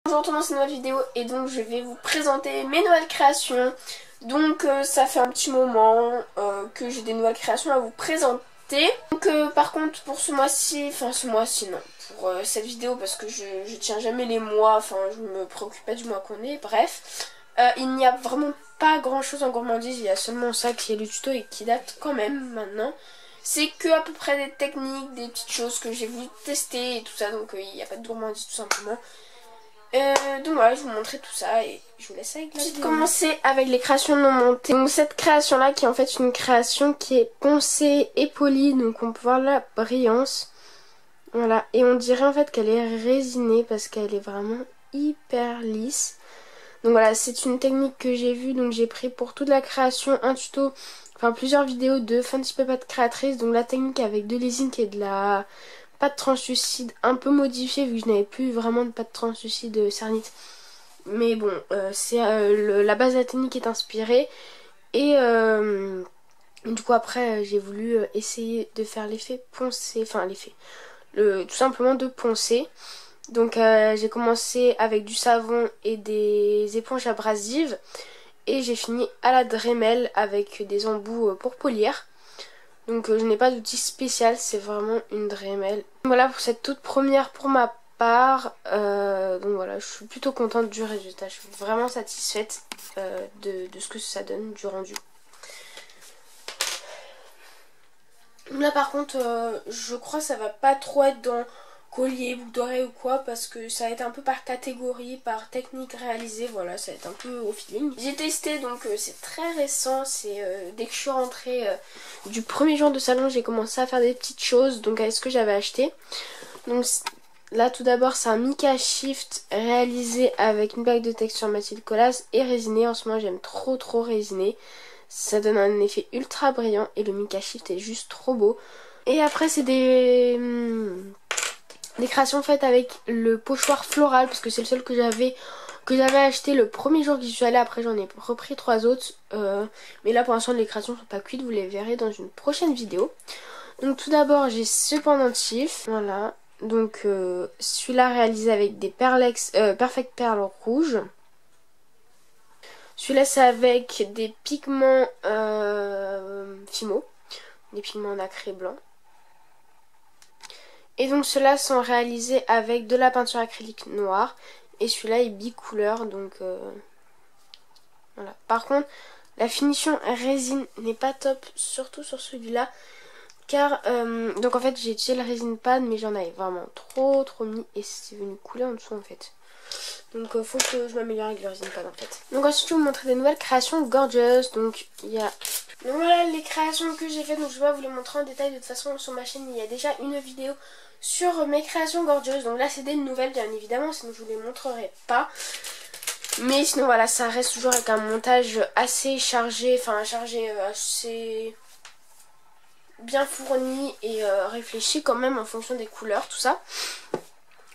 Bonjour tout le monde, c'est une nouvelle vidéo et donc je vais vous présenter mes nouvelles créations. Donc ça fait un petit moment que j'ai des nouvelles créations à vous présenter. Donc par contre pour ce mois-ci, non, pour cette vidéo parce que je tiens jamais les mois, enfin je me préoccupe pas du mois qu'on est, bref. Il n'y a vraiment pas grand chose en gourmandise, il y a seulement ça qui est le tuto et qui date quand même maintenant. C'est que à peu près des techniques, des petites choses que j'ai voulu tester et tout ça, donc il n'y a pas de gourmandise tout simplement. Donc voilà, je vais vous montrer tout ça et je vous laisse avec la vidéo. Je vais commencer avec les créations non montées. Donc cette création là qui est en fait une création qui est poncée et polie, donc on peut voir la brillance. Voilà, et on dirait en fait qu'elle est résinée parce qu'elle est vraiment hyper lisse. Donc voilà, c'est une technique que j'ai vue, donc j'ai pris pour toute la création un tuto, enfin plusieurs vidéos de Fancy Pépate créatrice. Donc la technique avec de l'ésine et de la pâte translucide un peu modifiée vu que je n'avais plus vraiment de pâte translucide cernite. Mais bon, c'est la base de la technique est inspirée. Et du coup après j'ai voulu essayer de faire l'effet poncé, enfin l'effet, tout simplement de poncer. Donc j'ai commencé avec du savon et des éponges abrasives. Et j'ai fini à la Dremel avec des embouts pour polir. Donc je n'ai pas d'outil spécial, c'est vraiment une Dremel. Voilà pour cette toute première pour ma part. Donc voilà, je suis plutôt contente du résultat. Je suis vraiment satisfaite de ce que ça donne, du rendu. Là par contre, je crois que ça va pas trop être dans collier, boucle d'oreille ou quoi, parce que ça va être un peu par catégorie, par technique réalisée, voilà, ça va être un peu au feeling. J'ai testé, donc c'est très récent, c'est dès que je suis rentrée du premier jour de salon, j'ai commencé à faire des petites choses, donc avec ce que j'avais acheté. Donc là tout d'abord c'est un Mica Shift réalisé avec une bague de texture Mathilde Colas et résiné. En ce moment j'aime trop résiné, ça donne un effet ultra brillant et le Mica Shift est juste trop beau. Et après c'est des créations faites avec le pochoir floral parce que c'est le seul que j'avais acheté le premier jour que j'y suis allée. Après j'en ai repris 3 autres mais là pour l'instant les créations sont pas cuites, vous les verrez dans une prochaine vidéo. Donc tout d'abord j'ai ce pendentif, voilà, donc celui-là réalisé avec des Perfect Perles rouges. Celui-là c'est avec des pigments Fimo, des pigments nacré blanc. Et donc ceux-là sont réalisés avec de la peinture acrylique noire. Et celui-là est bicouleur, donc voilà. Par contre, la finition résine n'est pas top, surtout sur celui-là. Car, donc en fait j'ai utilisé le résine pad, mais j'en avais vraiment trop mis. Et c'est venu couler en dessous en fait. Donc faut que je m'améliore avec le résine pad en fait. Donc ensuite je vais vous montrer des nouvelles créations gorgeous. Donc il y a... Donc voilà les créations que j'ai faites, donc je vais vous les montrer en détail. De toute façon sur ma chaîne il y a déjà une vidéo sur mes créations gorgeous. Donc là c'est des nouvelles bien évidemment, sinon je vous les montrerai pas. Mais sinon voilà, ça reste toujours avec un montage assez chargé, assez bien fourni et réfléchi quand même en fonction des couleurs, tout ça.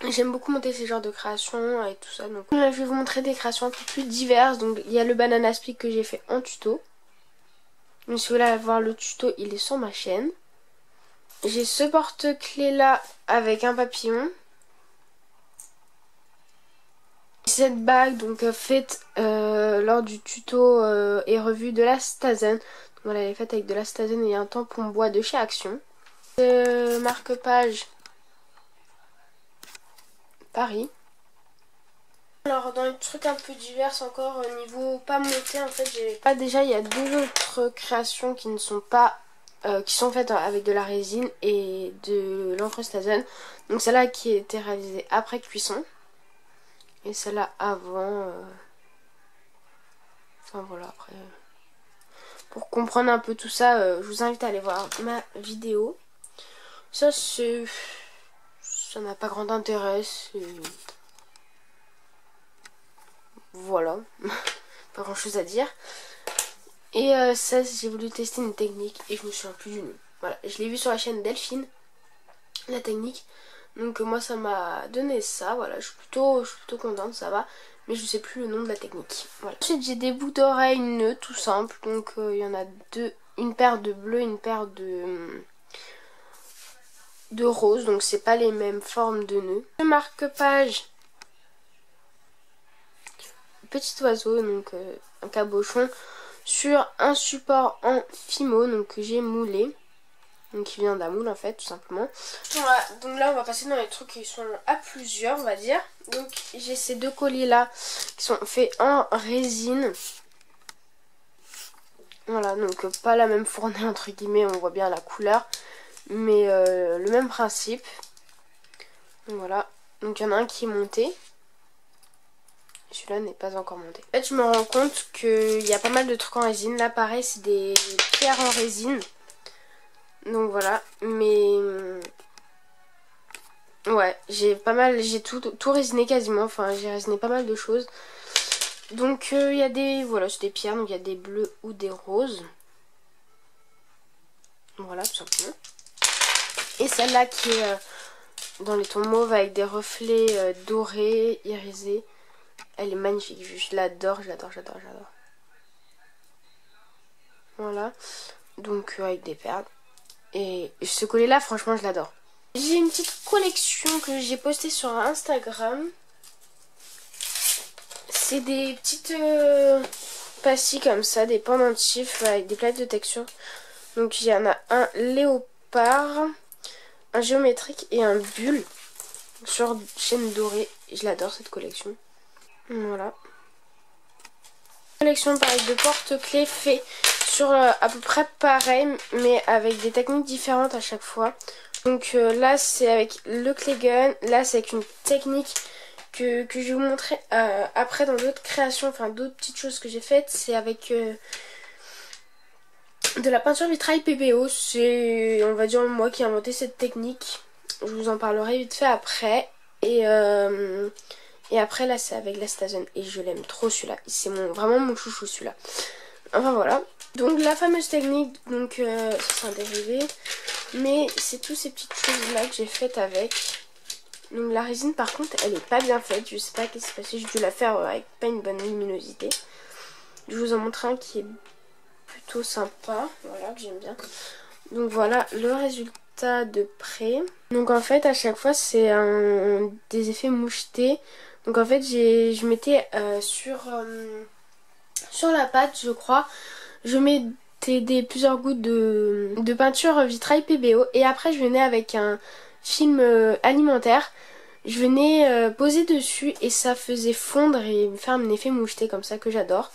J'aime beaucoup monter ces genres de créations et tout ça. Donc je vais vous montrer des créations un peu plus diverses. Donc il y a le banana split que j'ai fait en tuto. Donc si vous voulez voir le tuto, il est sur ma chaîne. J'ai ce porte-clés là avec un papillon. Cette bague donc faite lors du tuto et revue de la Stazen. Donc, voilà, elle est faite avec de la Stazen et un tampon bois de chez Action. Marque-page Paris. Alors dans les trucs un peu divers encore au niveau pas monté en fait j'ai pas, déjà il y a deux autres créations qui ne sont pas qui sont faites avec de la résine et de l'encre Stazen. Donc celle-là qui a été réalisée après cuisson et celle-là avant enfin voilà, après pour comprendre un peu tout ça je vous invite à aller voir ma vidéo. Ça n'a pas grand intérêt, voilà, pas grand chose à dire. Et ça j'ai voulu tester une technique et je me souviens plus du nom. Voilà, je l'ai vu sur la chaîne Delphine, la technique. Donc moi ça m'a donné ça, voilà, je suis plutôt contente, ça va. Mais je sais plus le nom de la technique. Voilà. Ensuite j'ai des boucles d'oreilles nœuds tout simple. Donc il y en a deux, une paire de bleu, une paire de rose. Donc c'est pas les mêmes formes de nœuds. Le marque-page petit oiseau, donc un cabochon, sur un support en Fimo, donc que j'ai moulé. Donc qui vient d'un moule en fait, tout simplement. Voilà, donc là on va passer dans les trucs qui sont à plusieurs, on va dire. Donc j'ai ces deux colliers là qui sont faits en résine. Voilà, donc pas la même fournée entre guillemets, on voit bien la couleur. Mais le même principe. Donc voilà, donc il y en a un qui est monté. Celui-là n'est pas encore monté. En fait je me rends compte qu'il y a pas mal de trucs en résine. Là pareil c'est des pierres en résine. Donc voilà, mais ouais, j'ai tout résiné quasiment, enfin j'ai résiné pas mal de choses. Donc il y a des, voilà, c'est des pierres, donc il y a des bleus ou des roses. Voilà, tout simplement. Et celle-là qui est dans les tons mauves avec des reflets dorés, irisés. Elle est magnifique, je l'adore, j'adore. Voilà, donc avec des perles. Et ce collier là franchement je l'adore. J'ai une petite collection que j'ai postée sur Instagram. C'est des petites pastilles comme ça, des pendentifs avec des plaques de texture. Donc il y en a un léopard, un géométrique et un bulle sur chaîne dorée. Je l'adore cette collection. Voilà. Collection pareil de porte-clés fait sur à peu près pareil mais avec des techniques différentes à chaque fois. Donc là c'est avec le clay gun, là c'est avec une technique que je vais vous montrer après dans d'autres créations, enfin d'autres petites choses que j'ai faites. C'est avec de la peinture vitrail PBO, c'est on va dire moi qui ai inventé cette technique. Je vous en parlerai vite fait après. Et après là c'est avec la Stazen et je l'aime trop celui-là, c'est vraiment mon chouchou celui-là. Enfin voilà, donc la fameuse technique, donc ça c'est un dérivé, mais c'est toutes ces petites choses là que j'ai faites avec. Donc la résine par contre elle est pas bien faite, je sais pas qu'est-ce qui s'est passé, j'ai dû la faire avec pas une bonne luminosité. Je vous en montre un qui est plutôt sympa, voilà, que j'aime bien. Donc voilà le résultat de près. Donc en fait à chaque fois c'est des effets mouchetés. Donc en fait je mettais sur la pâte je crois, je mettais plusieurs gouttes de peinture vitrail PBO et après je venais avec un film alimentaire. Je venais poser dessus et ça faisait fondre et faire un effet moucheté comme ça que j'adore.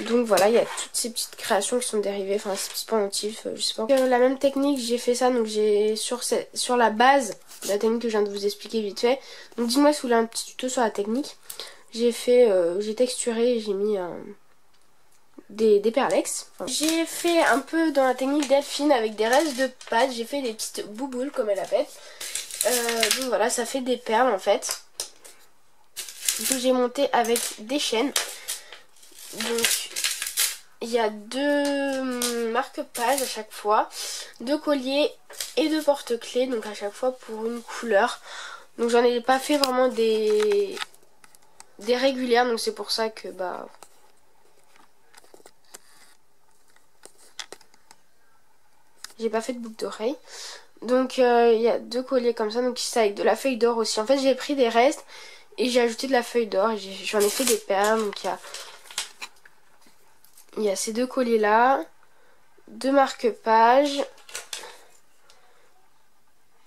Donc voilà, il y a toutes ces petites créations qui sont dérivées, enfin ces petits pendentifs, je sais pas. La même technique, j'ai fait ça, donc j'ai sur la base de la technique que je viens de vous expliquer vite fait. Donc dis-moi si vous voulez un petit tuto sur la technique. J'ai texturé et j'ai mis des perlex. Enfin, j'ai fait un peu dans la technique Delphine avec des restes de pâte, j'ai fait des petites bouboules comme elle appelle. Donc voilà, ça fait des perles en fait. Donc j'ai monté avec des chaînes. Donc il y a deux marque-pages à chaque fois, deux colliers et deux porte-clés, donc à chaque fois pour une couleur. Donc j'en ai pas fait vraiment des régulières, donc c'est pour ça que bah j'ai pas fait de boucle d'oreille. Donc il y a deux colliers comme ça, donc c'est avec de la feuille d'or aussi. En fait j'ai pris des restes et j'ai ajouté de la feuille d'or et j'en ai fait des perles. Donc il y a ces deux colliers là, deux marque-pages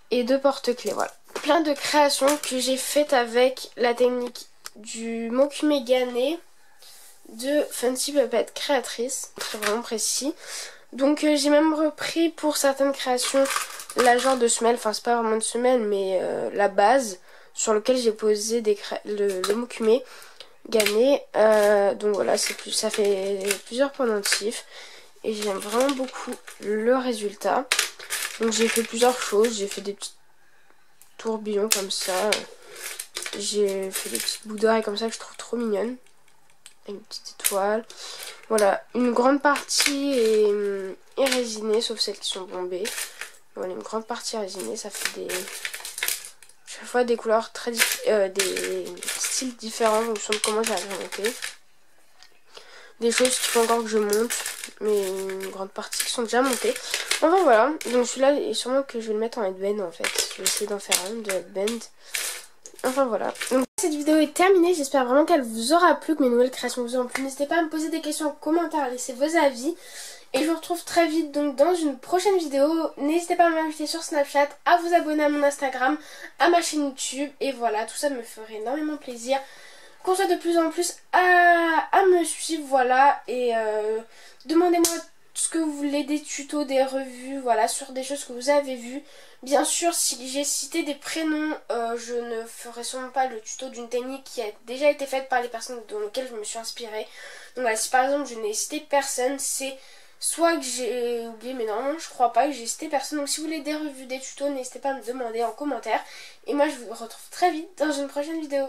et deux porte-clés, voilà. Plein de créations que j'ai faites avec la technique du Mokume Gané de Fancy Puppet créatrice, très vraiment précis. Donc j'ai même repris pour certaines créations la genre de semelle, enfin c'est pas vraiment de semelle mais la base sur lequel j'ai posé le Mokume Gané. Donc voilà, ça fait plusieurs pendentifs et j'aime vraiment beaucoup le résultat. Donc j'ai fait plusieurs choses, j'ai fait des petits tourbillons comme ça, j'ai fait des petites boules d'oreilles comme ça que je trouve trop mignonnes, avec une petite étoile. Voilà, une grande partie est résinée sauf celles qui sont bombées. Voilà, une grande partie résinée, ça fait chaque fois des couleurs très des styles différents en fonction de comment j'ai agrémenté. Des choses qu'il faut encore que je monte, mais une grande partie qui sont déjà montées. Enfin voilà, donc celui-là est sûrement que je vais le mettre en headband en fait. Je vais essayer d'en faire un de headband. Enfin voilà. Donc cette vidéo est terminée. J'espère vraiment qu'elle vous aura plu, que mes nouvelles créations vous auront plu. N'hésitez pas à me poser des questions en commentaire, à laisser vos avis. Et je vous retrouve très vite donc dans une prochaine vidéo. N'hésitez pas à m'inviter sur Snapchat, à vous abonner à mon Instagram, à ma chaîne YouTube. Et voilà, tout ça me ferait énormément plaisir. Qu'on soit de plus en plus à me suivre, voilà. Et demandez-moi ce que vous voulez, des tutos, des revues, voilà, sur des choses que vous avez vues. Bien sûr, si j'ai cité des prénoms, je ne ferai sûrement pas le tuto d'une technique qui a déjà été faite par les personnes dans lesquelles je me suis inspirée. Donc voilà, si par exemple je n'ai cité personne, c'est soit que j'ai oublié, mais normalement je crois pas que j'ai cité personne. Donc si vous voulez des revues, des tutos, n'hésitez pas à me demander en commentaire. Et moi je vous retrouve très vite dans une prochaine vidéo.